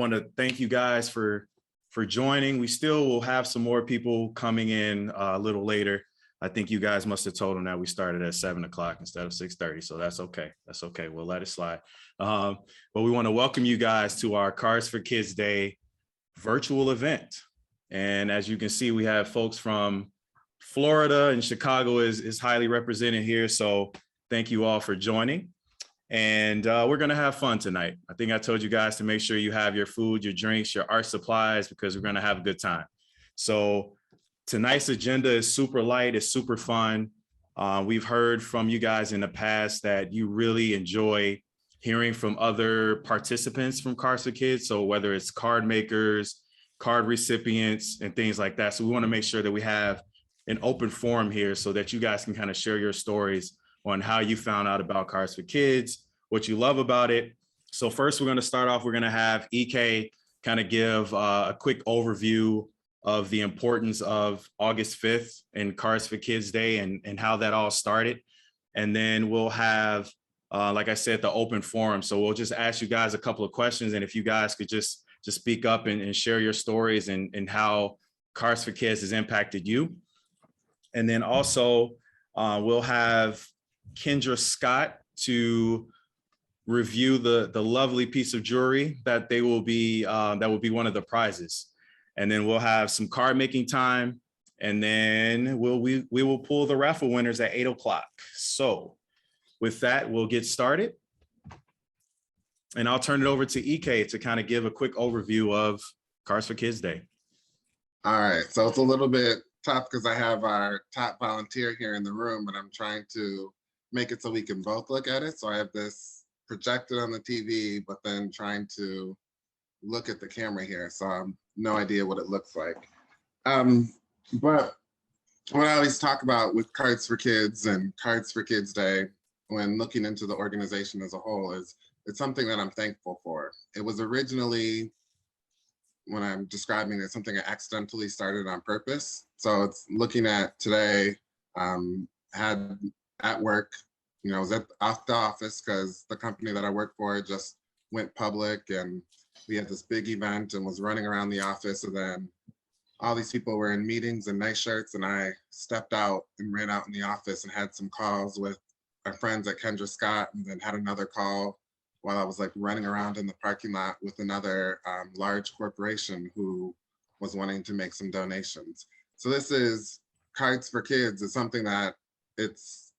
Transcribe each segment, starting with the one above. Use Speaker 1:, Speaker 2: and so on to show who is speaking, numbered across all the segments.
Speaker 1: want to thank you guys for joining. We still will have some more people coming in a little later. I think you guys must have told them that we started at 7 o'clock instead of 6:30. So that's okay. That's okay. We'll let it slide. But we want to welcome you guys to our Cardz For Kidz Day virtual event. And as you can see, we have folks from Florida and Chicago is highly represented here. So thank you all for joining. And we're going to have fun tonight. I think I told you guys to make sure you have your food, your drinks, your art supplies, because we're going to have a good time. So tonight's agenda is super light. It's super fun. We've heard from you guys in the past that you really enjoy hearing from other participants from Cardz For Kidz. So whether it's card makers, card recipients, and things like that. So we want to make sure that we have an open forum here so that you guys can kind of share your stories on how you found out about Cardz For Kidz, what you love about it. So first, we're going to start off. We're going to have EK kind of give a quick overview of the importance of August 5th and Cardz For Kidz Day and how that all started. And then we'll have, like I said, the open forum. So we'll just ask you guys a couple of questions. And if you guys could just speak up and share your stories and how Cardz For Kidz has impacted you. And then also we'll have Kendra Scott to review the lovely piece of jewelry that will be one of the prizes. And then we'll have some card making time, and then we will pull the raffle winners at 8 o'clock. So with that, we'll get started. And I'll turn it over to EK to kind of give a quick overview of Cardz For Kidz Day.
Speaker 2: All right, so it's a little bit tough because I have our top volunteer here in the room, but I'm trying to make it so we can both look at it. So I have this projected on the TV, but then trying to look at the camera here. So I have no idea what it looks like. But what I always talk about with Cardz For Kidz and Cardz For Kidz Day, when looking into the organization as a whole, is it's something that I'm thankful for. It was originally, when I'm describing it, something I accidentally started on purpose. So it's looking at today, had at work, I was off the office because the company that I work for just went public, and we had this big event and was running around the office, and then all these people were in meetings and nice shirts, and I stepped out and ran out in the office and had some calls with our friends at Kendra Scott, and then had another call while I was like running around in the parking lot with another large corporation who was wanting to make some donations. So this is Cardz For Kidz is something that it's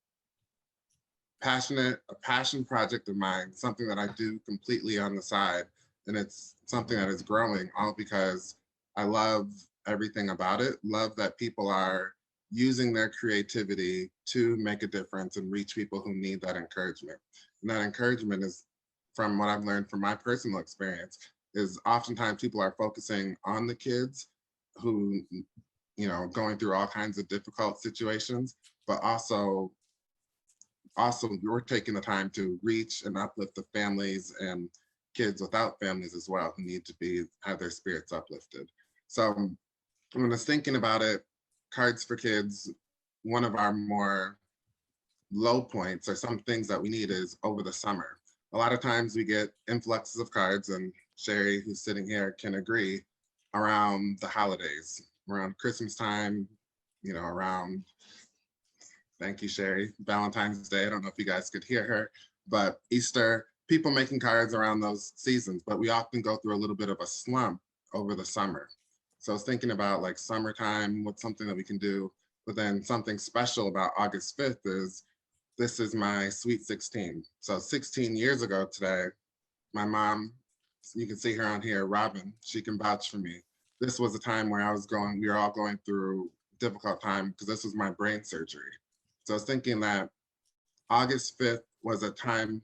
Speaker 2: a passion project of mine, something that I do completely on the side. And it's something that is growing all because I love everything about it. Love that people are using their creativity to make a difference and reach people who need that encouragement. And that encouragement is, from what I've learned from my personal experience, is oftentimes people are focusing on the kids who, going through all kinds of difficult situations, but also we're taking the time to reach and uplift the families and kids without families as well who need to have their spirits uplifted. So when I was thinking about it, Cardz For Kidz, one of our more low points or some things that we need is over the summer. A lot of times we get influxes of cards, and Sherry, who's sitting here, can agree, around the holidays, around Christmas time, around, thank you, Sherry, Valentine's Day. I don't know if you guys could hear her, but Easter, people making cards around those seasons, but we often go through a little bit of a slump over the summer. So I was thinking about like summertime, what's something that we can do, but then something special about August 5th is this is my sweet 16. So 16 years ago today, my mom, you can see her on here, Robin, she can vouch for me. This was a time where we were all going through a difficult time because this was my brain surgery. So I was thinking that August 5th was a time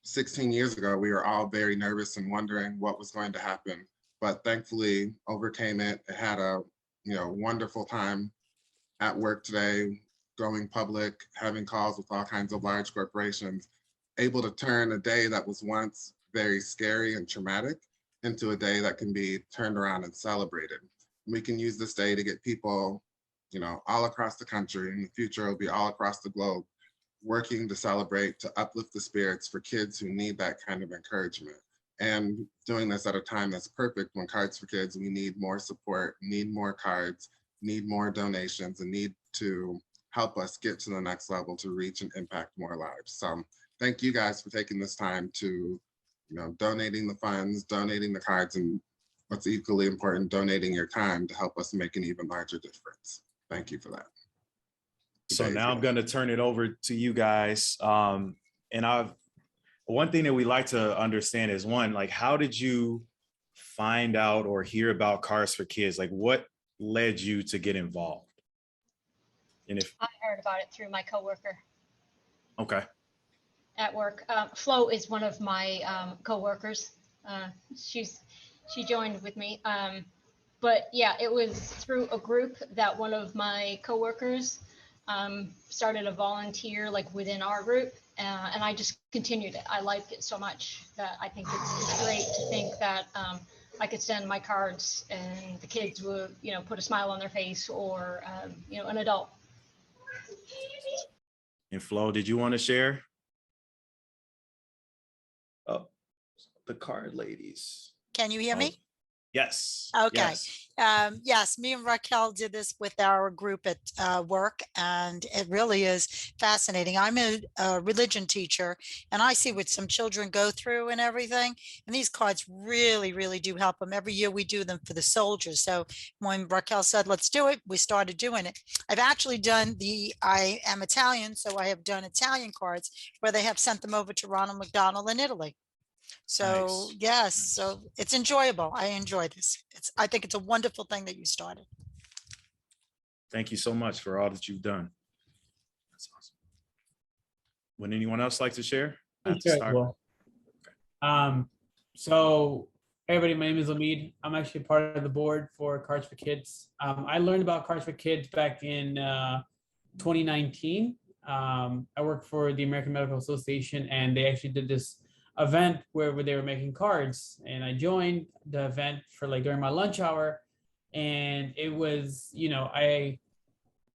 Speaker 2: 16 years ago, we were all very nervous and wondering what was going to happen, but thankfully overcame it. It had a wonderful time at work today, going public, having calls with all kinds of large corporations, able to turn a day that was once very scary and traumatic into a day that can be turned around and celebrated. We can use this day to get people, all across the country. In the future, it'll be all across the globe, working to celebrate, to uplift the spirits for kids who need that kind of encouragement. and doing this at a time that's perfect when Cardz for Kidz, we need more support, need more cards, need more donations, and need to help us get to the next level to reach and impact more lives. So thank you guys for taking this time to, donating the funds, donating the cards, and what's equally important, donating your time to help us make an even larger difference. Thank you for that.
Speaker 1: So now I'm going to turn it over to you guys. One thing that we like to understand is, one, like, how did you find out or hear about Cardz for Kidz? Like, what led you to get involved? And if
Speaker 3: I heard about it through my coworker.
Speaker 1: Okay.
Speaker 3: At work. Flo is one of my coworkers. She joined with me. But yeah, it was through a group that one of my coworkers started a volunteer like within our group, and I just continued it. I liked it so much that I think it's great to think that I could send my cards and the kids would, put a smile on their face, or an adult.
Speaker 1: And Flo, did you want to share? Oh, the card ladies.
Speaker 4: Can you hear me?
Speaker 1: Yes.
Speaker 4: Okay.
Speaker 1: Yes.
Speaker 4: Yes, me and Raquel did this with our group at work, and it really is fascinating. I'm a religion teacher, and I see what some children go through and everything. And these cards really, really do help them. Every year we do them for the soldiers. So when Raquel said, let's do it, we started doing it. I've actually done I am Italian, so I have done Italian cards where they have sent them over to Ronald McDonald in Italy. So
Speaker 1: Nice.
Speaker 4: yes,
Speaker 1: Nice.
Speaker 4: so it's enjoyable. I enjoy this. I think it's a wonderful thing that you started.
Speaker 1: Thank you so much for all that you've done. That's awesome. Would anyone else like to share?
Speaker 5: Well. So everybody, my name is Lamid. I'm actually part of the board for Cardz for Kidz. I learned about Cardz for Kidz back in 2019. I work for the American Medical Association, and they actually did this event where they were making cards, and I joined the event for like during my lunch hour, and it was,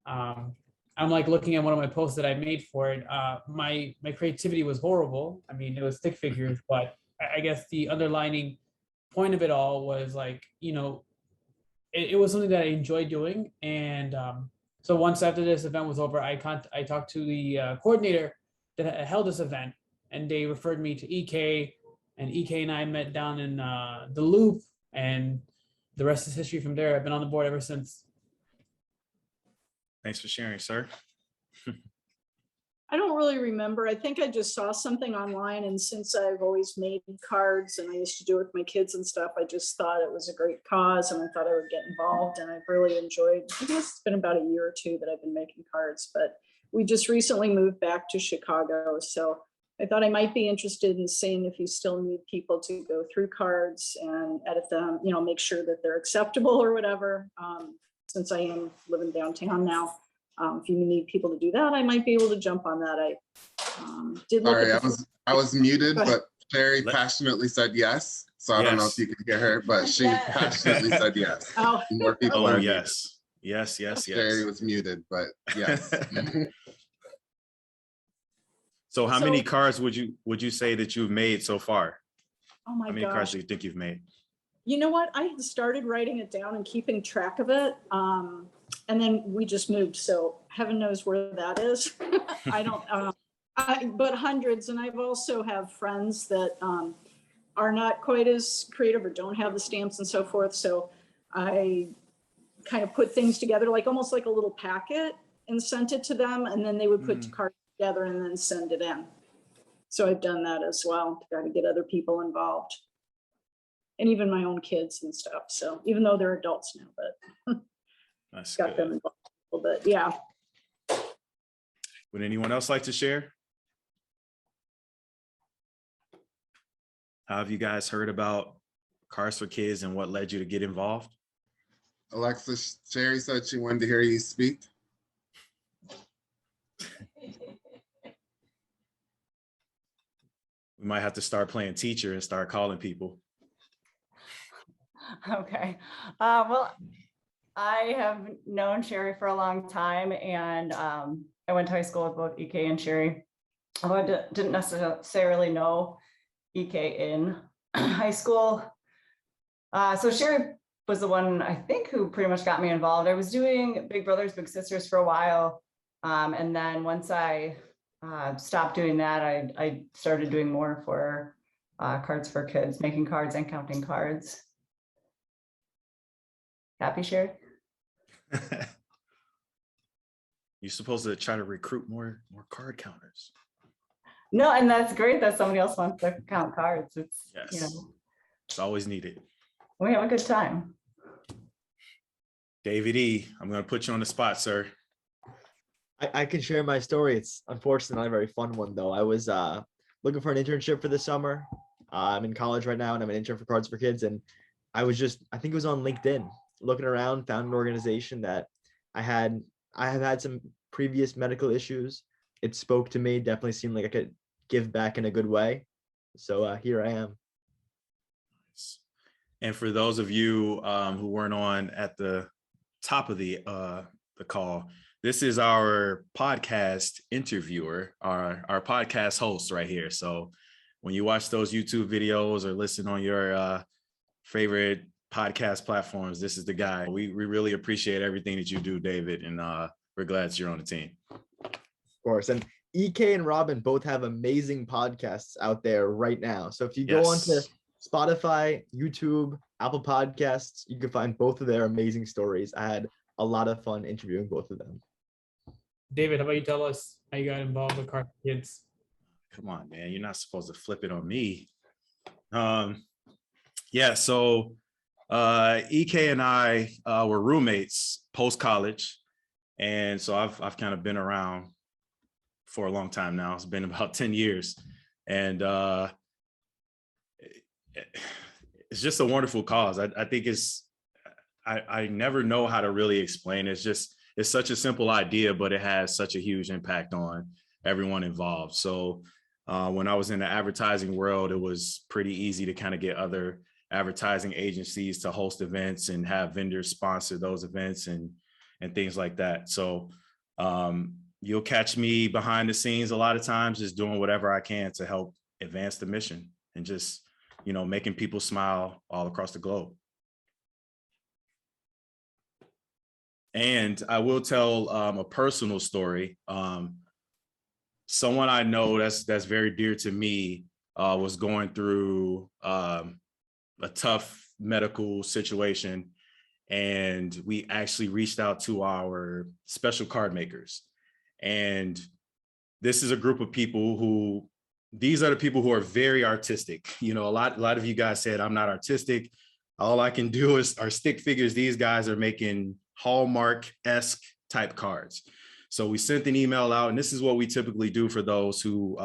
Speaker 5: I'm like looking at one of my posts that I made for it. My creativity was horrible. I mean, it was stick figures, but I guess the underlining point of it all was like, it was something that I enjoyed doing. And so once after this event was over, I talked to the coordinator that held this event, and they referred me to EK, and EK and I met down in the Loop, and the rest is history from there. I've been on the board ever since.
Speaker 1: Thanks for sharing, sir.
Speaker 6: I don't really remember. I think I just saw something online, and since I've always made cards and I used to do it with my kids and stuff, I just thought it was a great cause, and I thought I would get involved, and I've really enjoyed. I guess it's been about a year or two that I've been making cards, but we just recently moved back to Chicago, so I thought I might be interested in seeing if you still need people to go through cards and edit them, make sure that they're acceptable or whatever. Since I am living downtown now, if you need people to do that, I might be able to jump on that. I did look.
Speaker 2: Sorry, I was muted, but Sherry passionately said yes. So I don't know if you could hear her, but she passionately said yes.
Speaker 6: Oh,
Speaker 2: more people
Speaker 1: Oh,
Speaker 2: are
Speaker 1: yes. Yes.
Speaker 2: Sherry was muted, but yes.
Speaker 1: So how many cards would you say that you've made so far?
Speaker 6: Oh my
Speaker 1: gosh. How many
Speaker 6: gosh.
Speaker 1: cards do you think you've made?
Speaker 6: You know what? I started writing it down and keeping track of it. And then we just moved. So heaven knows where that is. I don't, but hundreds. And I've also have friends that are not quite as creative or don't have the stamps and so forth. So I kind of put things together, like almost like a little packet, and sent it to them. And then they would put cards together and then send it in. So I've done that as well to try to get other people involved. And even my own kids and stuff. So even though they're adults now, but
Speaker 1: That's
Speaker 6: got
Speaker 1: good.
Speaker 6: them involved a little bit. Yeah.
Speaker 1: Would anyone else like to share? How have you guys heard about Cardz for Kidz and what led you to get involved?
Speaker 2: Alexa, Sherry said she wanted to hear you speak.
Speaker 1: We might have to start playing teacher and start calling people.
Speaker 7: Okay. Well, I have known Sherry for a long time, and I went to high school with both EK and Sherry. Although I didn't necessarily know EK in high school. So Sherry was the one, I think, who pretty much got me involved. I was doing Big Brothers Big Sisters for a while. And then once I stopped doing that, I started doing more for Cardz For Kidz, making cards and counting cards. Happy, Sherry?
Speaker 1: You're supposed to try to recruit more card counters.
Speaker 7: No, and that's great that somebody else wants to count cards. It's,
Speaker 1: Yes.
Speaker 7: you know,
Speaker 1: It's always needed.
Speaker 7: we have a good time.
Speaker 1: David E., I'm going to put you on the spot, sir.
Speaker 8: I can share my story. It's unfortunately not a very fun one, though. I was looking for an internship for the summer. I'm in college right now, and I'm an intern for Cardz For Kidz. And I think it was on LinkedIn, looking around, found an organization that I have had some previous medical issues. It spoke to me, definitely seemed like I could give back in a good way. So here I am.
Speaker 1: And for those of you who weren't on at the top of the call, this is our podcast interviewer, our podcast host right here. So when you watch those YouTube videos or listen on your favorite podcast platforms, this is the guy. We really appreciate everything that you do, David, and we're glad that you're on the team.
Speaker 8: Of course. And EK and Robin both have amazing podcasts out there right now. So if you go onto Spotify, YouTube, Apple Podcasts, you can find both of their amazing stories. I had a lot of fun interviewing both of them.
Speaker 5: David, how about you tell us how you got involved with Cardz For Kidz?
Speaker 1: Come on, man. You're not supposed to flip it on me. Yeah, so EK and I were roommates post-college. And so I've kind of been around for a long time now. It's been about 10 years. And it's just a wonderful cause. I think I never know how to really explain it. It's such a simple idea, but it has such a huge impact on everyone involved. So when I was in the advertising world, it was pretty easy to kind of get other advertising agencies to host events and have vendors sponsor those events and things like that. So you'll catch me behind the scenes a lot of times, just doing whatever I can to help advance the mission and just, making people smile all across the globe. And I will tell a personal story. Someone I know that's very dear to me was going through a tough medical situation, and we actually reached out to our special card makers. And this is a group of people these are the people who are very artistic. A lot of you guys said I'm not artistic. All I can do are stick figures. These guys are making Hallmark-esque type cards. So we sent an email out, and this is what we typically do for those who,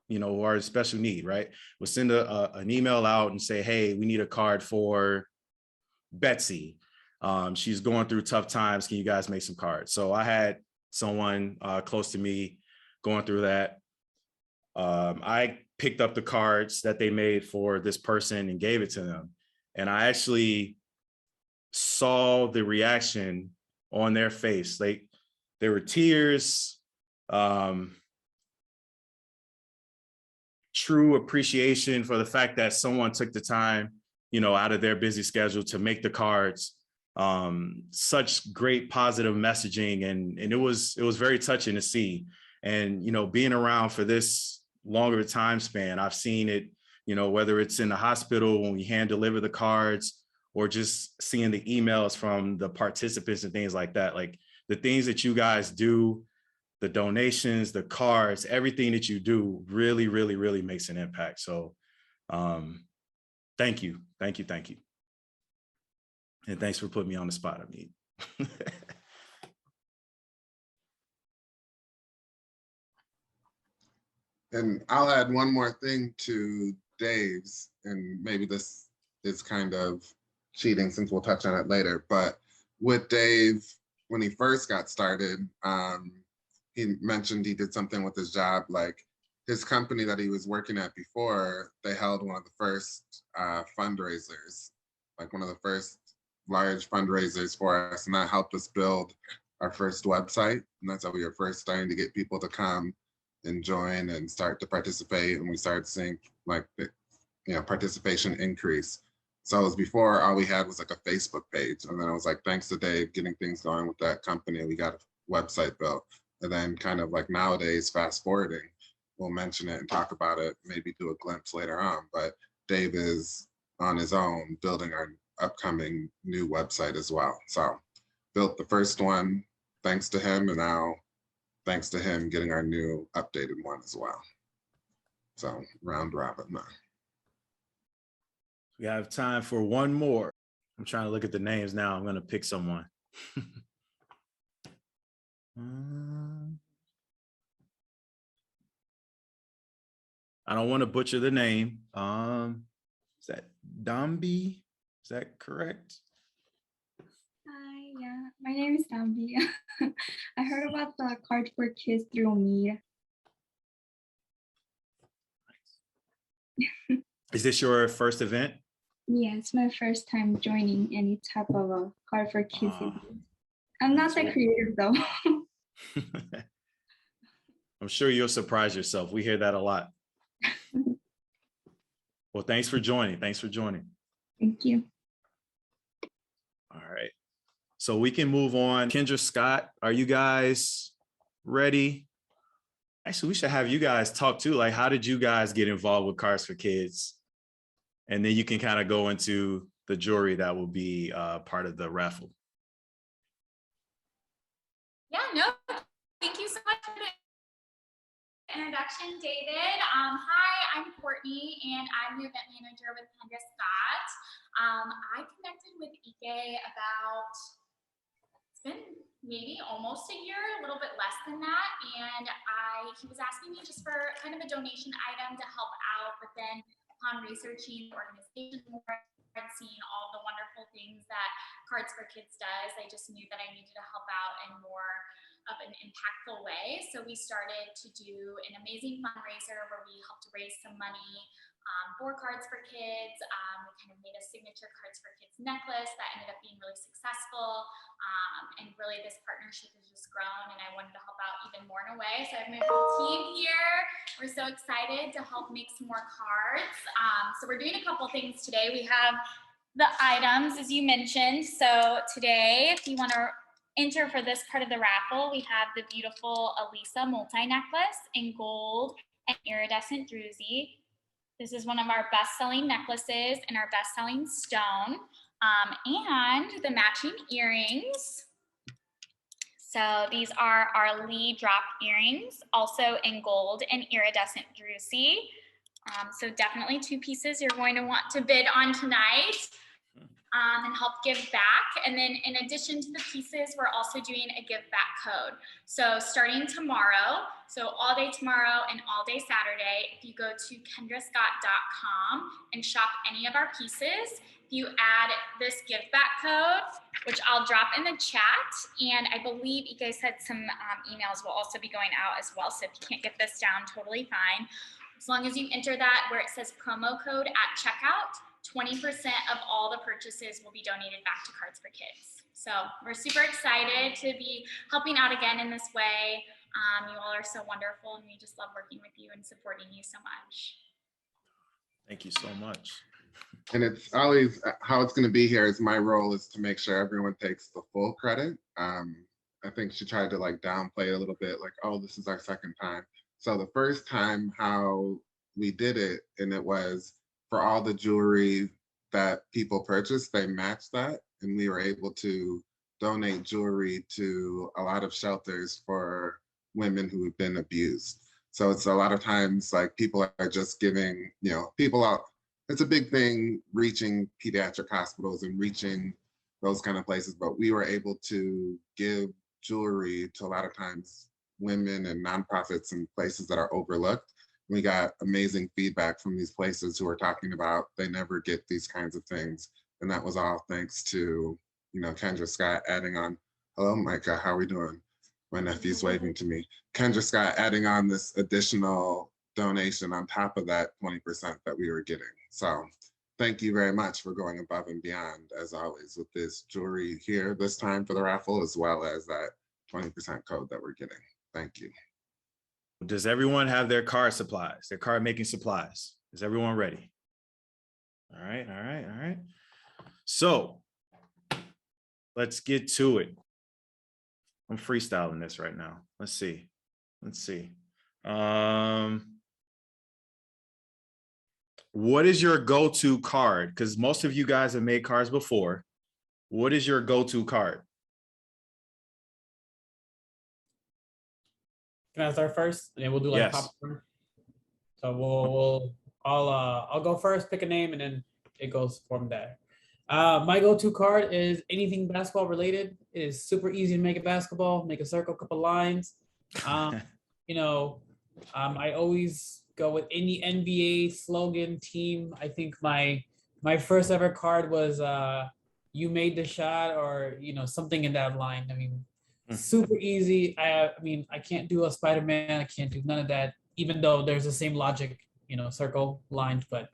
Speaker 1: who are in special need, right? We'll send an email out and say, hey, we need a card for Betsy. She's going through tough times. Can you guys make some cards? So I had someone close to me going through that. I picked up the cards that they made for this person and gave it to them. And I actually saw the reaction on their face. Like, there were tears, true appreciation for the fact that someone took the time, out of their busy schedule to make the cards. Such great positive messaging, and it was very touching to see. And being around for this longer time span, I've seen it, whether it's in the hospital when we hand deliver the cards, or just seeing the emails from the participants and things like that. Like, the things that you guys do, the donations, the cards, everything that you do really, really, really makes an impact. So thank you. And thanks for putting me on the spot, Amit.
Speaker 2: And I'll add one more thing to Dave's, and maybe this is kind of cheating since we'll touch on it later, but with Dave, when he first got started, he mentioned he did something with his job, like his company that he was working at before, they held one of the first fundraisers, like one of the first large fundraisers for us, and that helped us build our first website. And that's how we were first starting to get people to come and join and start to participate. And we started seeing, like, participation increase. So it was before all we had was like a Facebook page. And then I was like, thanks to Dave getting things going with that company, we got a website built. And then kind of like nowadays, fast forwarding, we'll mention it and talk about it, maybe do a glimpse later on. But Dave is on his own building our upcoming new website as well. So built the first one thanks to him, and now thanks to him getting our new updated one as well. So round robin now.
Speaker 1: We have time for one more. I'm trying to look at the names now. I'm going to pick someone. I don't want to butcher the name. Is that Dambi? Is that correct?
Speaker 9: Hi, yeah, my name is Dambi. I heard about the Cardz For Kidz through me.
Speaker 1: Is this your first event?
Speaker 9: Yeah, it's my first time joining any type of a Cardz For Kidz event. I'm not that creative though.
Speaker 1: I'm sure you'll surprise yourself. We hear that a lot. Well, thanks for joining. Thanks for joining.
Speaker 9: Thank you.
Speaker 1: All right. So we can move on. Kendra Scott, are you guys ready? Actually, we should have you guys talk too. Like, how did you guys get involved with Cardz For Kidz? And then you can kind of go into the jewelry that will be part of the raffle.
Speaker 10: Yeah, no, thank you so much for the introduction, David. Hi, I'm Courtney, and I'm the event manager with Kendra Scott. I connected with Ike about, it's been maybe almost a year, a little bit less than that, and he was asking me just for kind of a donation item to help out, but then upon researching the organization more and seeing all the wonderful things that Cardz For Kidz does, I just knew that I needed to help out in more of an impactful way. So we started to do an amazing fundraiser where we helped raise some money for Cardz For Kidz. We kind of made a signature Cardz For Kidz necklace that ended up being really successful. And really this partnership has just grown, and I wanted to help out even more in a way. So I have my whole team here. We're so excited to help make some more cards. So we're doing a couple things today. We have the items, as you mentioned. So today, if you want to enter for this part of the raffle, we have the beautiful Elisa multi-necklace in gold and iridescent druzy. This is one of our best-selling necklaces and our best-selling stone. And the matching earrings. So these are our Lee drop earrings, also in gold and iridescent druzy. So definitely two pieces you're going to want to bid on tonight and help give back. And then in addition to the pieces, we're also doing a give back code. So starting tomorrow, so all day tomorrow and all day Saturday, if you go to kendrascott.com and shop any of our pieces, you add this give back code, which I'll drop in the chat. And I believe you guys said some emails will also be going out as well. So if you can't get this down, totally fine. As long as you enter that where it says promo code at checkout, 20% of all the purchases will be donated back to Cardz For Kidz. So we're super excited to be helping out again in this way. You all are so wonderful, and we just love working with you and supporting you so much.
Speaker 1: Thank you so much.
Speaker 2: And it's always how it's going to be here is my role is to make sure everyone takes the full credit. I think she tried to like downplay it a little bit, like, oh, this is our second time. So the first time how we did it, and it was for all the jewelry that people purchased, they matched that. And we were able to donate jewelry to a lot of shelters for women who have been abused. So it's a lot of times like people are just giving, people out. It's a big thing reaching pediatric hospitals and reaching those kind of places, but we were able to give jewelry to a lot of times women and nonprofits and places that are overlooked. We got amazing feedback from these places who are talking about they never get these kinds of things. And that was all thanks to, Kendra Scott adding on, hello, Micah, how are we doing? My nephew's waving to me. Kendra Scott adding on this additional donation on top of that 20% that we were getting. So thank you very much for going above and beyond, as always, with this jewelry here this time for the raffle, as well as that 20% code that we're getting. Thank you.
Speaker 1: Does everyone have their card supplies, their card making supplies? Is everyone ready? All right, all right, all right. So let's get to it. I'm freestyling this right now. Let's see. What is your go-to card? Because most of you guys have made cards before. What is your go-to card?
Speaker 5: Can I start first? And then we'll do like
Speaker 1: Yes.
Speaker 5: popcorn. So I'll go first, pick a name, and then it goes from there. My go-to card is anything basketball related. It is super easy to make a basketball, make a circle, couple lines. I always go with any NBA slogan team. I think my first ever card was you made the shot, or something in that line. I mean, super easy. I can't do a Spider-Man. I can't do none of that, even though there's the same logic, circle, lines, but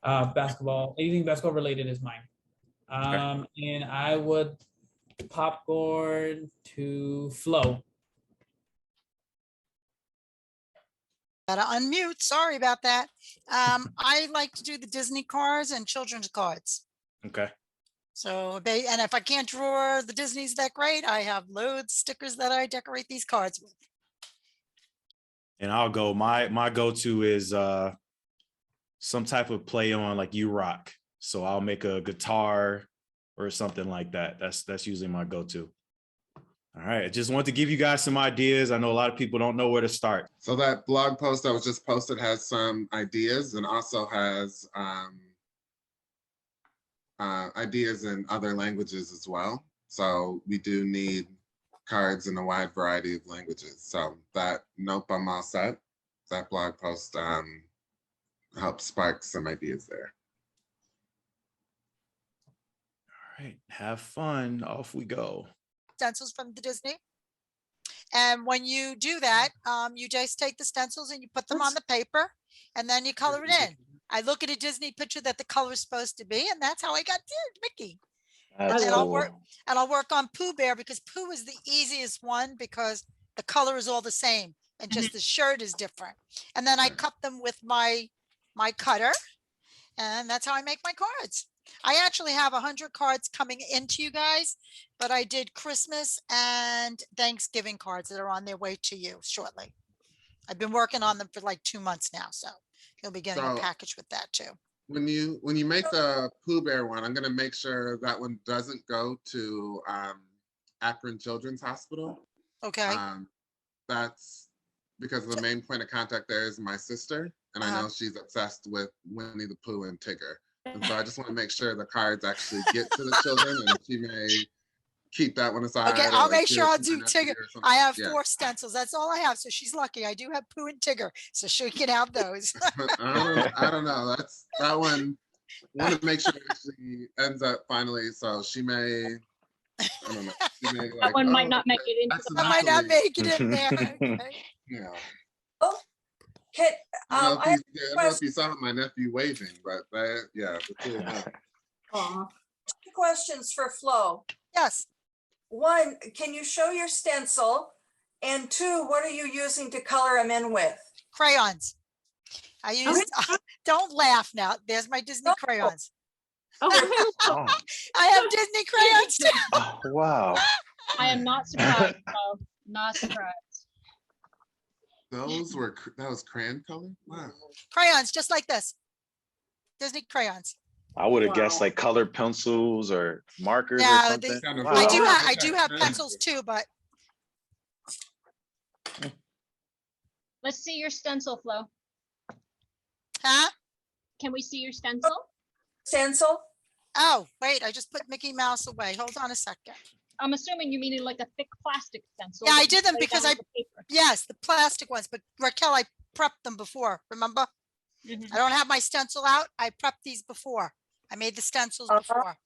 Speaker 5: basketball, anything basketball related is mine. And I would popcorn to Flo.
Speaker 4: Gotta unmute. Sorry about that. I like to do the Disney cards and children's cards.
Speaker 1: Okay.
Speaker 4: So, and if I can't draw the Disney's that great, I have loads of stickers that I decorate these cards with.
Speaker 1: And I'll go. My go-to is some type of play on like You Rock. So I'll make a guitar or something like that. That's usually my go-to. All right. I just want to give you guys some ideas. I know a lot of people don't know where to start.
Speaker 2: So that blog post that was just posted has some ideas and also has ideas in other languages as well. So we do need cards in a wide variety of languages. So nope, I'm all set. That blog post helped spark some ideas there.
Speaker 1: All right. Have fun. Off we go.
Speaker 4: Stencils from the Disney. And when you do that, you just take the stencils and you put them on the paper and then you color it in. I look at a Disney picture that the color is supposed to be, and that's how I got Mickey. And I'll work on Pooh Bear because Pooh is the easiest one because the color is all the same and just the shirt is different. And then I cut them with my cutter, and that's how I make my cards. I actually have 100 cards coming into you guys, but I did Christmas and Thanksgiving cards that are on their way to you shortly. I've been working on them for like 2 months now, so you'll be getting a package with that too.
Speaker 2: When you make the Pooh Bear one, I'm gonna make sure that one doesn't go to Akron Children's Hospital.
Speaker 4: Okay.
Speaker 2: That's because the main point of contact there is my sister, and I know she's obsessed with Winnie the Pooh and Tigger. And so I just want to make sure the cards actually get to the children, and she may keep that one aside.
Speaker 4: Okay, I'll make sure I'll do Tigger. I have 4 stencils. That's all I have. So she's lucky. I do have Pooh and Tigger, so she can have those.
Speaker 2: I don't know. That one. I want to make sure it actually ends up finally. So she may. I don't know. She may,
Speaker 3: that one might not make it into the.
Speaker 4: I might not make it in there. Okay.
Speaker 2: Yeah.
Speaker 11: Oh.
Speaker 2: I don't know if you saw my nephew waving, but the two of them.
Speaker 11: 2 questions for Flo.
Speaker 4: Yes.
Speaker 11: 1, can you show your stencil? And 2, what are you using to color them in with?
Speaker 4: Crayons. I use, don't laugh now. There's my Disney crayons.
Speaker 3: Oh.
Speaker 4: I have Disney crayons too.
Speaker 12: Oh, wow.
Speaker 3: I am not surprised. Not surprised.
Speaker 2: That was crayon color? Wow.
Speaker 4: Crayons, just like this. Disney crayons.
Speaker 12: I would have guessed like colored pencils or markers or something.
Speaker 2: Wow.
Speaker 4: I do have pencils too, but.
Speaker 3: Let's see your stencil, Flo.
Speaker 4: Huh?
Speaker 3: Can we see your stencil?
Speaker 11: Stencil?
Speaker 4: Oh, wait, I just put Mickey Mouse away. Hold on a second.
Speaker 3: I'm assuming you mean like a thick plastic stencil.
Speaker 4: Yeah, I did them because yes, the plastic ones, but Raquel, I prepped them before, remember? I don't have my stencil out. I prepped these before. I made the stencils before.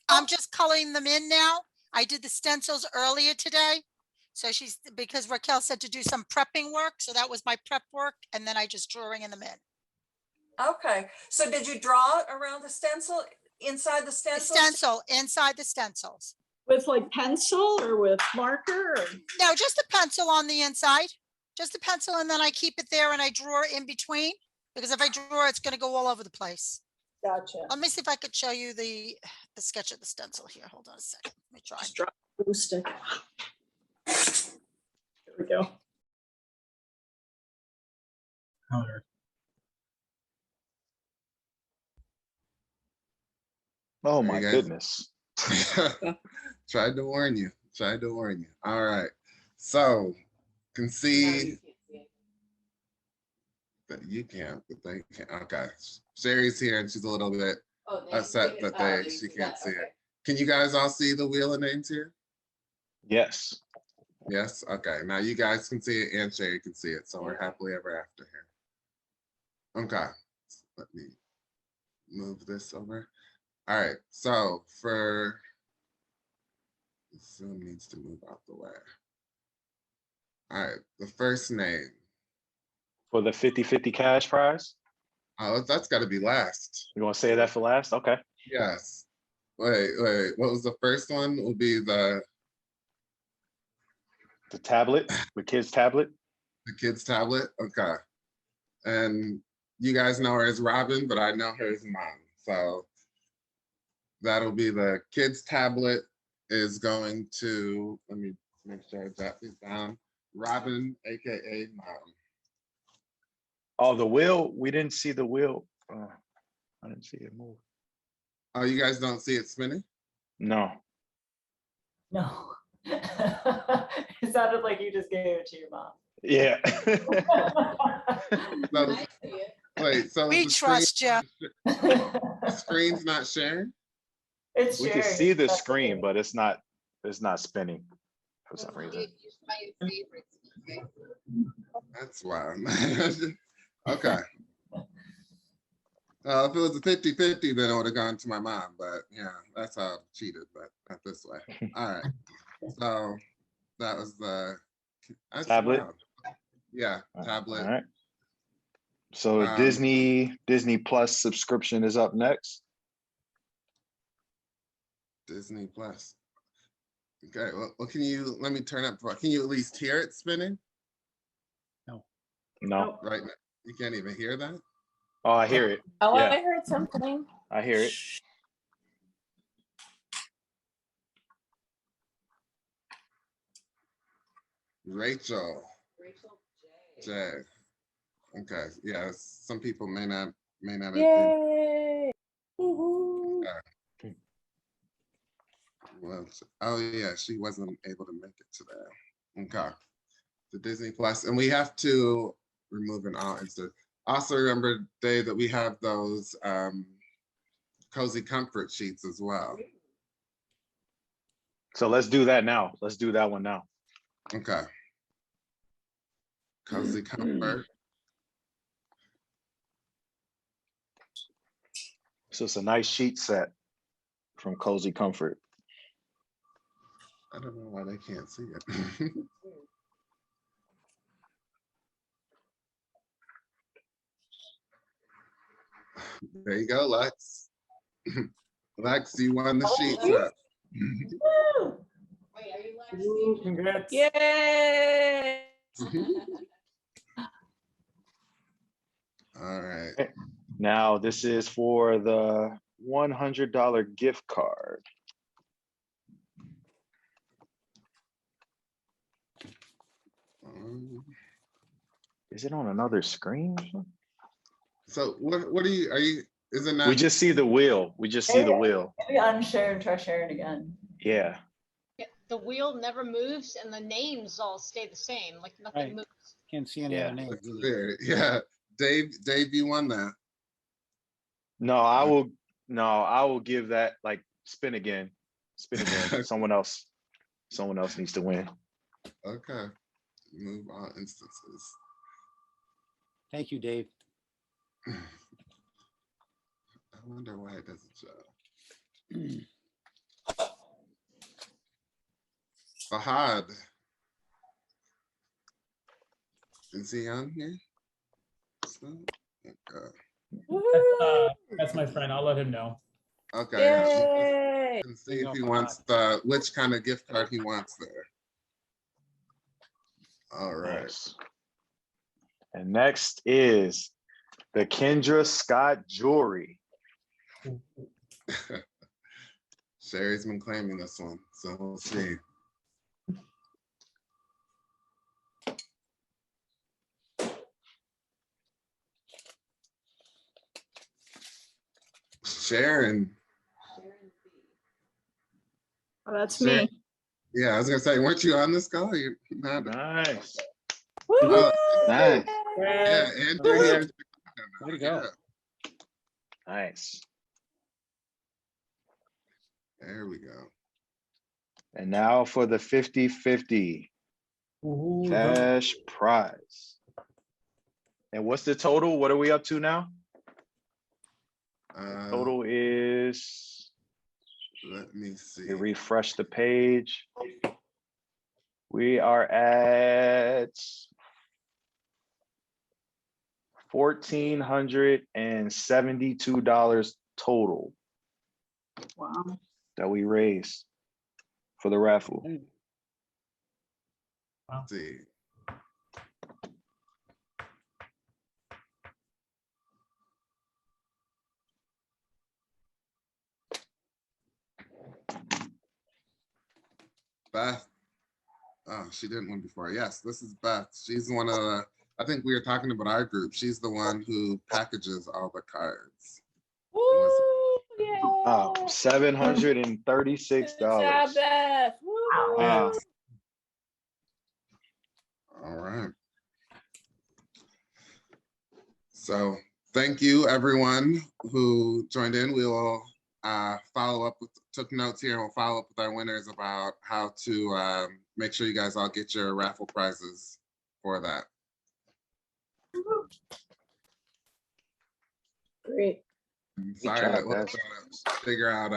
Speaker 4: I'm just coloring them in now. I did the stencils earlier today. So because Raquel said to do some prepping work. So that was my prep work. And then I just drawing them in.
Speaker 11: Okay. So did you draw around the stencil, inside the stencil?
Speaker 4: Stencil, inside the stencils.
Speaker 6: With like pencil or with marker? Or?
Speaker 4: No, just a pencil on the inside. Just a pencil, and then I keep it there and I draw in between. Because if I draw, it's gonna go all over the place.
Speaker 6: Gotcha.
Speaker 4: Let me see if I could show you the sketch of the stencil here. Hold on a second. Let me try.
Speaker 6: Just drop the glue stick. There we go.
Speaker 12: Oh
Speaker 2: There
Speaker 12: my
Speaker 2: you go.
Speaker 12: goodness.
Speaker 2: Tried to warn you. Tried to warn you. All right. So can see that you can't, but they can. Okay. Sherry's here and she's a little bit upset that she can't see it. Can you guys all see the wheel of names here?
Speaker 12: Yes.
Speaker 2: Yes. Okay. Now you guys can see it and Sherry can see it. So we're happily ever after here. Okay. Let me move this over. All right. So for Zoom needs to move out the way. All right. The first name.
Speaker 12: For the 50-50 cash prize?
Speaker 2: Oh, that's got to be last.
Speaker 12: You want to say that for last? Okay.
Speaker 2: Yes. Wait. What was the first one? Will be the
Speaker 12: tablet, the kid's tablet.
Speaker 2: The kid's tablet. Okay. And you guys know her as Robin, but I know her as Mom. So that'll be the kid's tablet is going to, let me make sure I jot this down. Robin, AKA Mom.
Speaker 12: Oh, the wheel. We didn't see the wheel. I didn't see it move.
Speaker 2: Oh, you guys don't see it spinning?
Speaker 12: No.
Speaker 7: No. It sounded like you just gave it to your mom.
Speaker 12: Yeah.
Speaker 2: So, wait, so
Speaker 4: We trust you.
Speaker 2: The screen's not sharing?
Speaker 7: It's
Speaker 12: We can
Speaker 7: sharing.
Speaker 12: see the
Speaker 7: That's
Speaker 12: screen,
Speaker 7: it.
Speaker 12: but it's not spinning for some reason.
Speaker 2: That's wild. Okay. If it was a 50-50, then it would have gone to my mom, but yeah, that's how I cheated, but not this way. All right. So that was the
Speaker 12: Tablet?
Speaker 2: wild. Yeah, tablet.
Speaker 12: All right. So Disney Plus subscription is up next.
Speaker 2: Disney Plus. Okay, well, can you, let me turn up, can you at least hear it spinning?
Speaker 12: No.
Speaker 2: Right now, you can't even hear that?
Speaker 12: Oh, I hear it.
Speaker 13: Oh,
Speaker 12: Yeah.
Speaker 13: I heard something.
Speaker 12: I hear it.
Speaker 2: Rachel J. Okay, yeah, some people may not have been.
Speaker 13: Yay! Woohoo!
Speaker 2: Well, oh yeah, she wasn't able to make it today. Okay. The Disney Plus, and we have to remove an all instant. Also remember, Dave, that we have those cozy comfort sheets as well.
Speaker 12: So let's do that now. Let's do that one now.
Speaker 2: Okay. Cozy comfort.
Speaker 12: So it's a nice sheet set from Cozy Comfort.
Speaker 2: I don't know why they can't see it. There you go, Lex. Lex, you won the sheet set.
Speaker 13: Wait, are you
Speaker 5: Ooh, congrats.
Speaker 13: Yay!
Speaker 2: All right.
Speaker 12: Now this is for the $100 gift card. Is it on another screen?
Speaker 2: So what are you, is it not?
Speaker 12: We just see the wheel. We just see the wheel.
Speaker 7: Maybe unshare and try sharing again.
Speaker 12: Yeah.
Speaker 3: Yeah, the wheel never moves and the names all stay the same, like nothing
Speaker 14: Right.
Speaker 3: moves.
Speaker 14: Can't see any other names. either.
Speaker 2: There, yeah. Dave, you won that.
Speaker 12: No, I will give that, like, spin again. Spin again. Someone else needs to win.
Speaker 2: Okay. Move all instances.
Speaker 14: Thank you, Dave.
Speaker 2: I wonder why it doesn't show. Fahad. Is he on here?
Speaker 5: That's my friend. I'll let him know.
Speaker 2: Okay.
Speaker 13: Yay!
Speaker 2: And see if he wants which kind of gift card he wants there. All right.
Speaker 12: Nice. And next is the Kendra Scott jewelry.
Speaker 2: Sherry's been claiming this one, so we'll see. Sharon.
Speaker 6: Oh, that's me.
Speaker 2: Yeah, I was gonna say, weren't you on this call? You're not.
Speaker 12: Nice.
Speaker 2: Oh,
Speaker 12: Nice.
Speaker 2: yeah, Andrew here.
Speaker 14: Way to go.
Speaker 12: Nice.
Speaker 2: There we go.
Speaker 12: And now for the 50-50 cash prize. And what's the total? What are we up to now? Total is,
Speaker 2: let me see.
Speaker 12: Refresh the page. We are at $1,472 total.
Speaker 6: Wow.
Speaker 12: That we raised for the raffle.
Speaker 2: Let's see. Beth. Oh, she didn't win before. Yes, this is Beth. She's one of the, I think we were talking about our group. She's the one who packages all the cards.
Speaker 12: Oh, $736.
Speaker 13: Good job, Beth.
Speaker 12: Wow.
Speaker 2: All right. So thank you, everyone who joined in. We will follow up with, took notes here, and we'll follow up with our winners about how to make sure you guys all get your raffle prizes for that.
Speaker 6: Great.
Speaker 2: Sorry that we'll have to figure out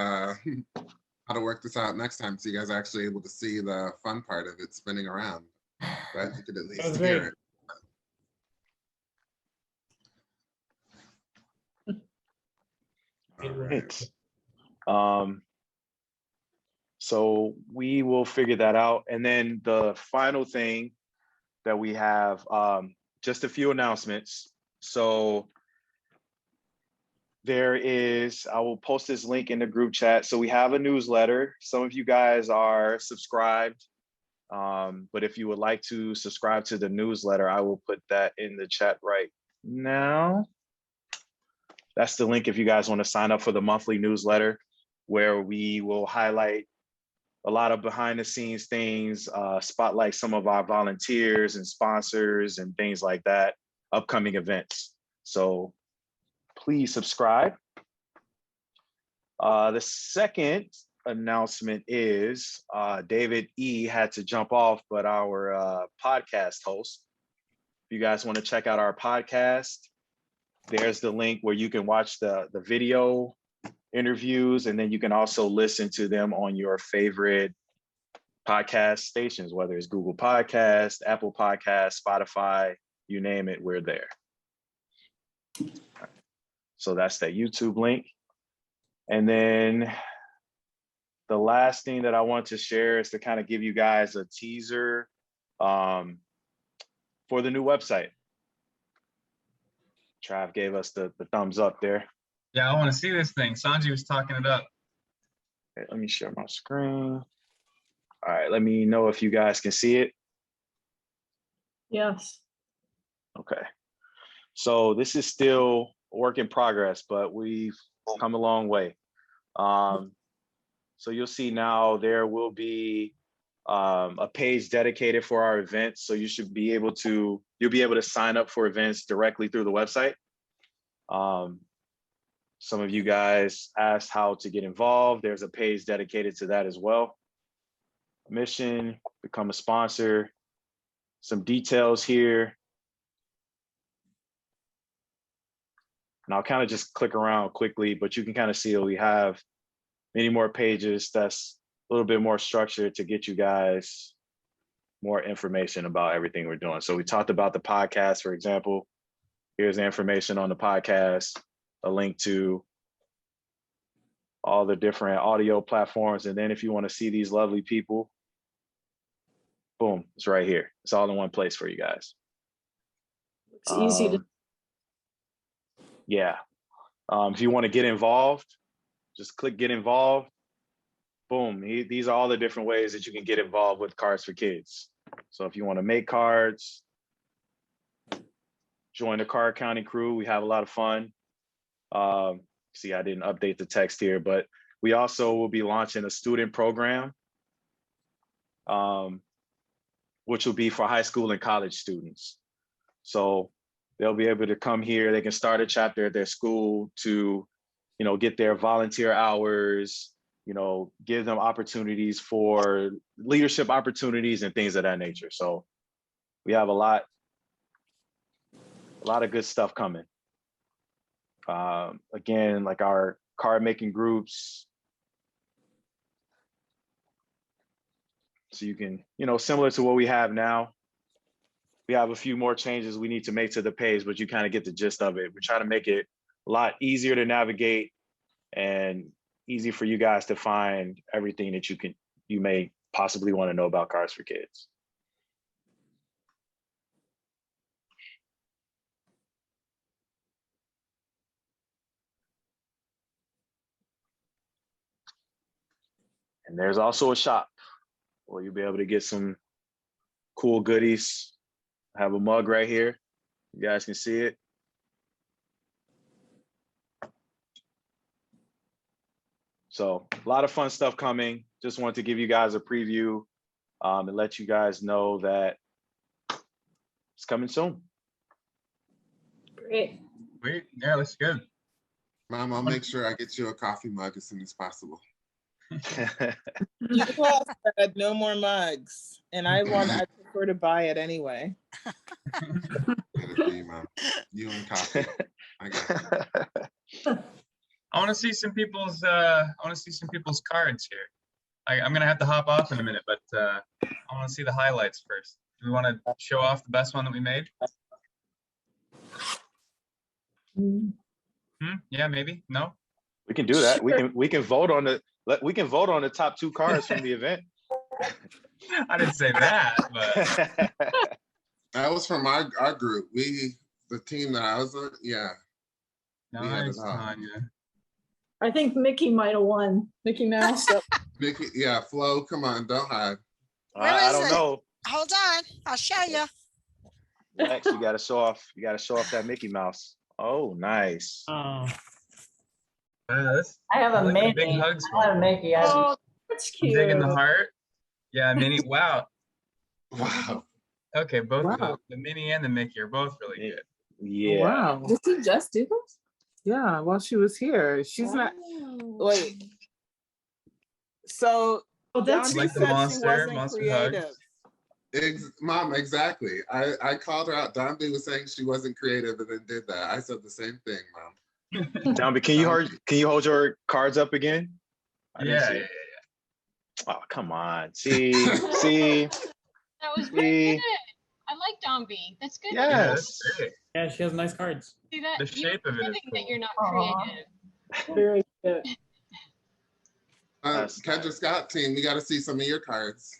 Speaker 2: how to work this out next time, so you guys are actually able to see the fun part of it spinning around. But you could at least hear it.
Speaker 12: Right. So we will figure that out. And then the final thing that we have, just a few announcements. So there is, I will post this link in the group chat. So we have a newsletter. Some of you guys are subscribed. But if you would like to subscribe to the newsletter, I will put that in the chat right now. That's the link if you guys want to sign up for the monthly newsletter, where we will highlight a lot of behind the scenes things, spotlight some of our volunteers and sponsors and things like that, upcoming events. So please subscribe. The second announcement is David E. had to jump off, but our podcast host, if you guys want to check out our podcast, there's the link where you can watch the video interviews, and then you can also listen to them on your favorite podcast stations, whether it's Google Podcast, Apple Podcast, Spotify, you name it, we're there. So that's that YouTube link. And then the last thing that I want to share is to kind of give you guys a teaser for the new website. Trav gave us the thumbs up there.
Speaker 15: Yeah, I want to see this thing. Sanji was talking it up.
Speaker 12: Okay, let me share my screen. All right, let me know if you guys can see it.
Speaker 6: Yes.
Speaker 12: Okay. So this is still a work in progress, but we've come a long way. So you'll see now there will be a page dedicated for our events. So you should be able to, you'll be able to sign up for events directly through the website. Some of you guys asked how to get involved. There's a page dedicated to that as well. Mission, become a sponsor, some details here. And I'll kind of just click around quickly, but you can kind of see that we have many more pages that's a little bit more structured to get you guys more information about everything we're doing. So we talked about the podcast, for example. Here's the information on the podcast, a link to all the different audio platforms. And then if you want to see these lovely people, boom, it's right here. It's all in one place for you guys.
Speaker 6: It's easy to.
Speaker 12: Yeah. If you want to get involved, just click get involved. Boom. These are all the different ways that you can get involved with Cardz for Kidz. So if you want to make cards, join the card counting crew. We have a lot of fun. See, I didn't update the text here, but we also will be launching a student program, which will be for high school and college students. So they'll be able to come here. They can start a chapter at their school to, get their volunteer hours, give them opportunities for leadership opportunities and things of that nature. So we have a lot of good stuff coming. Again, like our card making groups. So you can, similar to what we have now, we have a few more changes we need to make to the page, but you kind of get the gist of it. We're trying to make it a lot easier to navigate and easy for you guys to find everything that you may possibly want to know about Cardz for Kidz. And there's also a shop where you'll be able to get some cool goodies. I have a mug right here. You guys can see it. So a lot of fun stuff coming. Just wanted to give you guys a preview and let you guys know that it's coming soon.
Speaker 6: Great.
Speaker 15: Wait, yeah, looks good.
Speaker 2: Mom, I'll make sure I get you a coffee mug as soon as possible.
Speaker 13: You all said no more mugs, and I prefer to buy it anyway.
Speaker 2: Mom. You and coffee. I got you.
Speaker 15: I want to see some people's cards here. I'm gonna have to hop off in a minute, but I want to see the highlights first. Do we want to show off the best one that we made? Yeah, maybe. No.
Speaker 12: We can do that. We can vote on the top 2 cards from the event.
Speaker 15: I didn't say that, but
Speaker 2: that was from our group. The team that I was on. Yeah.
Speaker 15: Nice, Tanya.
Speaker 6: I think Mickey might have won. Mickey Mouse.
Speaker 2: Mickey, yeah, Flo, come on, don't hide.
Speaker 12: I don't know.
Speaker 4: Hold on, I'll show you.
Speaker 12: Next, you gotta show off that Mickey Mouse. Oh, nice.
Speaker 7: I have a Mickey.
Speaker 15: Big hugs.
Speaker 7: I have a Mickey.
Speaker 6: Oh, that's cute.
Speaker 15: Big in the heart. Yeah, Minnie. Wow.
Speaker 2: Wow.
Speaker 15: Okay, both of the Minnie and the Mickey are both really good.
Speaker 12: Yeah.
Speaker 13: Wow. Did she just do this? Yeah, while she was here. She's not. Wait. So
Speaker 6: that's
Speaker 15: like the monster
Speaker 13: creative.
Speaker 2: Mom, exactly. I called her out. Domby was saying she wasn't creative and then did that. I said the same thing, Mom.
Speaker 12: Domby, can you hold your cards up again?
Speaker 15: Yeah.
Speaker 12: Oh, come on. See.
Speaker 3: That was pretty good. I like Domby. That's good.
Speaker 12: Yes.
Speaker 5: Yeah, she has nice cards.
Speaker 3: See that?
Speaker 15: The shape of it is
Speaker 3: That
Speaker 15: cool.
Speaker 3: you're not creative.
Speaker 6: Very good.
Speaker 2: Kendra Scott team, we got to see some of your cards.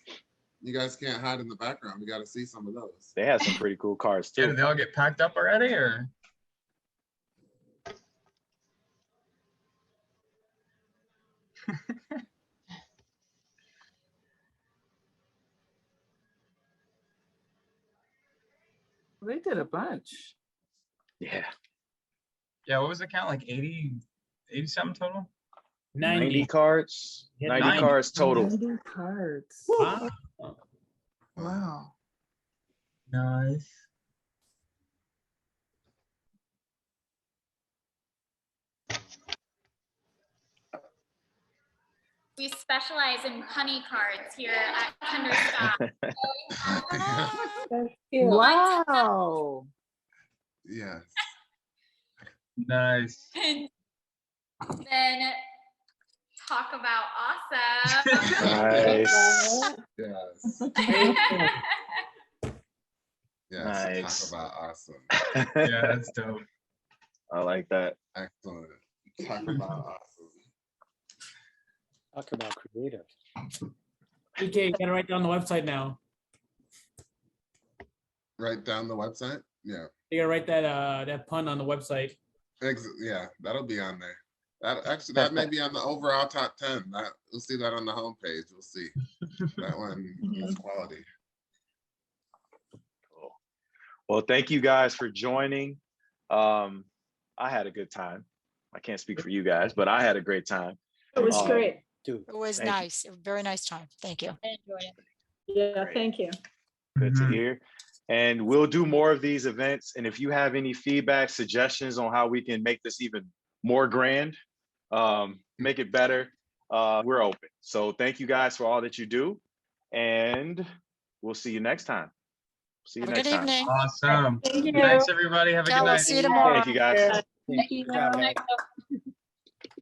Speaker 2: You guys can't hide in the background. We got to see some of those.
Speaker 12: They have some pretty cool cards too.
Speaker 15: Yeah, did they all get packed up already, or?
Speaker 13: They did a bunch.
Speaker 12: Yeah.
Speaker 15: Yeah, what was the count? Like 80 something total?
Speaker 12: 90 cards. 90 cards total.
Speaker 13: 90 cards.
Speaker 5: Wow.
Speaker 13: Wow.
Speaker 15: Nice.
Speaker 10: We specialize in punny cards here at Kendra Scott.
Speaker 13: Wow.
Speaker 2: Yes.
Speaker 15: Nice.
Speaker 10: And then talk about awesome.
Speaker 12: Nice.
Speaker 2: Yes. Yes.
Speaker 12: Nice.
Speaker 2: Talk about awesome.
Speaker 15: Yeah, that's dope.
Speaker 12: I like that.
Speaker 2: Excellent. Talk about awesome.
Speaker 14: Talk about creative.
Speaker 5: EK, you gotta write down the website now.
Speaker 2: Write down the website? Yeah.
Speaker 5: You gotta write that pun on the website.
Speaker 2: Yeah, that'll be on there. That may be on the overall top 10. We'll see that on the homepage. We'll see. That one is quality.
Speaker 12: Cool. Well, thank you guys for joining. I had a good time. I can't speak for you guys, but I had a great time.
Speaker 6: It was great.
Speaker 4: It was nice. A very nice time. Thank you.
Speaker 3: I enjoyed it.
Speaker 6: Yeah, thank you.
Speaker 12: Good to hear. And we'll do more of these events. And if you have any feedback, suggestions on how we can make this even more grand, make it better, we're open. So thank you guys for all that you do. And we'll see you next time. See you next time.
Speaker 15: Awesome.
Speaker 6: Thank you.
Speaker 15: Thanks, everybody. Have a good night.
Speaker 4: See you tomorrow.
Speaker 12: Thank you, guys.
Speaker 10: Thank you.